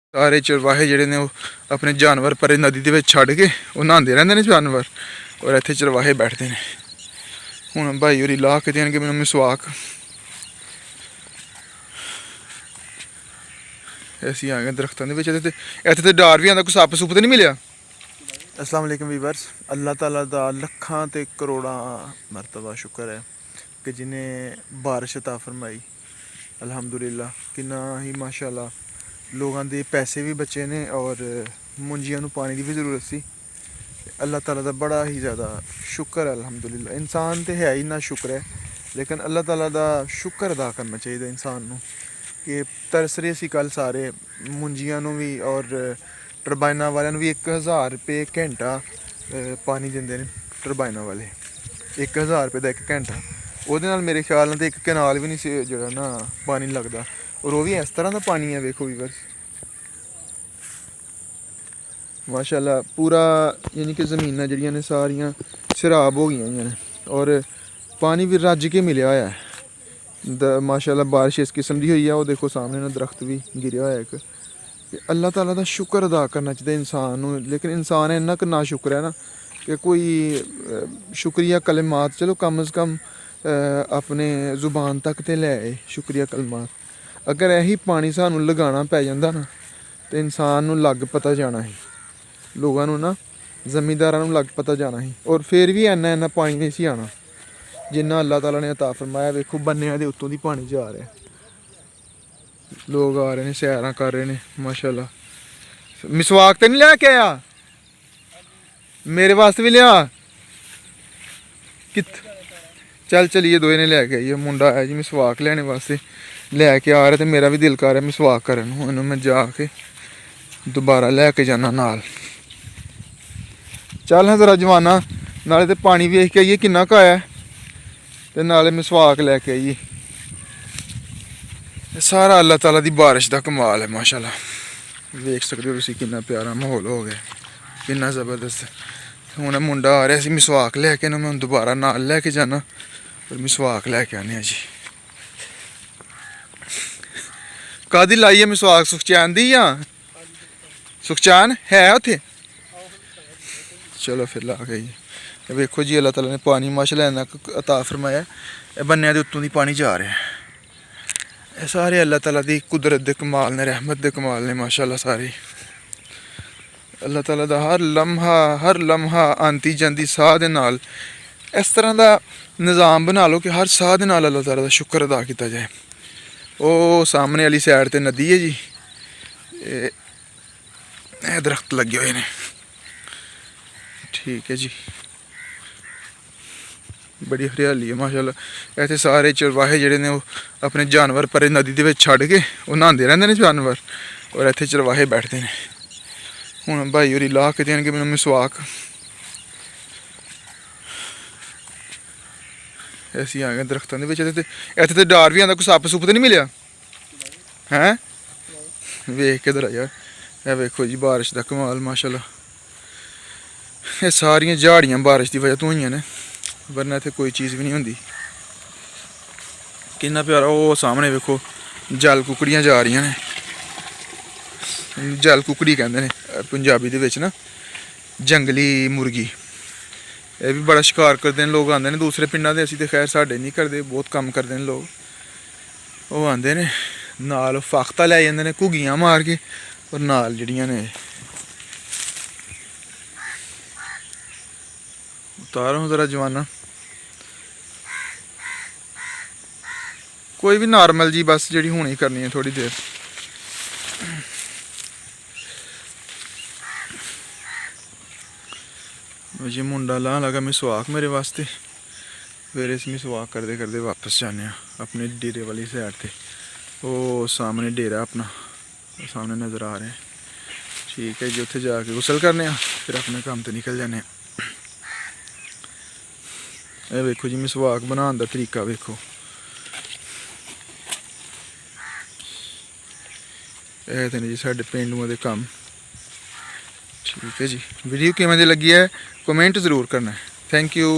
सारे चरवाहे जिहड़े ने अपने जानवर परे नदी दे विच छड्ड के वो नहांदे रहिंदे ने जानवर और इत्थे चरवाहे बैठते हैं। हुण भाई होरी ला के देणगे मैनूं मिसवाक। ऐसी आ गए दरख्तां दे विच ते इत्थे ते डर भी आंदा, कोई सप्प सुप्प ते नहीं मिलिया। अस्सलाम वालेकुम वीवर्स, अल्लाह ताला दा लखां ते करोड़ां मरतबा शुक्र है कि जिन्हें बारिश अता फरमाई। अल्हम्दुलिल्लाह किन्ना ही माशाअल्लाह लोगों के पैसे भी बचे ने और मुंजियां नूं पानी की भी जरूरत सी। अल्लाह ताला दा बड़ा ही ज़्यादा शुक्र है अल्हम्दुलिल्लाह। इंसान तो है ही ना शुक्र है, लेकिन अल्लाह ताला दा शुक्र अदा करना चाहिए इंसान नूं कि तरस रहे सी कल सारे मुंजियां नूं भी और टरबाइना वाले भी 1000 रुपये घंटा पानी देंदे ने। टरबाइना वाले 1000 रुपये का 1 घंटा, वो मेरे ख्याल नाल एक कैनाल भी नहीं सी जेह्ड़ा ना पानी लगता। और वो भी इस तरह का पानी है, वेखो वीवर्स माशाल्लाह पूरा, यानी कि ज़मीनां जड़ियां ने सारियां शराब हो गई हैं और पानी भी रज के मिले हुआ है। माशाल्लाह बारिश इस किस्म की हुई है। वो देखो सामने ना दरख्त भी गिरा हुआ है एक। अल्लाह ताला दा शुक्र अदा करना चाहिए इंसान नूं, लेकिन इंसान इन्ना क ना शुक्र है ना कि कोई शुक्रिया कलिमात चलो कम अज़ कम अपने ज़ुबान तक तो ले आए शुक्रिया कलिमात। अगर यही पानी सानू लगाना पै जांदा ना तो इंसान नूं लग पता जाना ही, लोगों नूं ना जमींदारां नूं लग पता जाना ही। और फिर भी इन्ना पानी नहीं सी आना जिन्ना अल्लाह ताला ने अता फरमाया। वेखो बन्ने दे उत्तों दी पानी जा रहा है, लोग आ रहे हैं सैरां कर रहे हैं माशाल्लाह। मिसवाक तो नहीं लैके आया? मेरे वास्ते भी लिया कित चल चलिए दोए ने लैके आइए। मुंडा आया जी मिसवाक लैने वास्ते, लैके आ रहा तो मेरा भी दिल कर रहा मिसवाक करन। हुण मैं जाके दोबारा लैके जाना नाल। चल हाँ जरा जवाना, नाले तो पानी वेख के आइए किन्ना क आया ते नाले मिसवाक लैके आइए। सारा अल्लाह ताला दी बारिश का कमाल है माशाल्लाह। वेख सकते हो तुसीं किन्ना प्यारा माहौल हो गया, किन्ना ज़बरदस्त। हुण मुंडा आ रहा सी मिसवाक लैके ना, मैं दोबारा नाल लैके जाना और मिसवाक लैके आने जी। कादी लाई है मिसवाक? सुखचैन दी या सुखचैन है उत्थे? चलो फिर ला गई। वेखो जी अल्लाह ताला ने पानी माशाल्लाह इन्ना अता फरमाया, बन्ने दे उत्तों दी पानी जा रहा है। ये सारे अल्लाह ताला दी कुदरत दे कमाल ने, रहमत दे कमाल ने माशाल्लाह सारे। अल्लाह ताला दा हर लम्हा आंती जांदी साह दे नाल इस तरह का निज़ाम बना लो कि हर साह दे नाल अल्लाह ताला दा शुक्र अदा किया जाए। वो सामने वाली साइड ते नदी है जी, ये दरख्त लगे हुए हैं। ठीक है जी, बड़ी हरियाली है माशाल्लाह। इत्थे सारे चरवाहे जिहड़े ने वो अपने जानवर परे नदी दे विच छड्ड के वो नहांदे रहिंदे ने जानवर और इत्थे चरवाहे बैठते हैं। हुण भाई होरी ला के देणगे मैनूं मिसवाक। ऐसी आ गए दरख्तां दे विच ते इत्थे ते डर भी आंदा, कोई सप्प सुप्प ते नहीं मिलिया हैं? वेख के इधर यार, ये वेखो जी बारिश का कमाल माशाल्लाह। ये सारियां झाड़ियां बारिश की वजह तो होइयां ने, वरना इत्थे कोई चीज़ भी नहीं होंदी। किन्ना प्यारा वो सामने वेखो जल कुकड़ियां जा रही ने, जल कुकड़ी कहंदे ने पंजाबी दे विच ना, जंगली मुर्गी। ये भी बड़ा शिकार करते हैं लोग, आते हैं दूसरे पिंडां दे। असीं ते खैर साडे नहीं करते, बहुत कम करते हैं लोग। वो आते हैं नाल फाख्ता लै जांदे ने घुग्गियां मार के और नाल जिहड़ियां ने उतारो जरा जवाना। कोई भी नॉर्मल जी बस जी होनी करनी है थोड़ी देर। जी मुंडा लान लगा मिसवाक मेरे वास्ते, फिर इस मिसवाक करते करते वापस जाने अपने डेरे वाली साइड पे। वो सामने डेरा अपना सामने नज़र आ रहा है। ठीक है जी, उत्थे जाके गुसल करने फिर अपने काम तो निकल जाने। ये वेखो जी मिसवाक बनाने का तरीका वेखो। ये थे जी साढ़े पेंडुओं के काम। ठीक है जी, वीडियो किवें दी लगी है कमेंट ज़रूर करना। Thank you.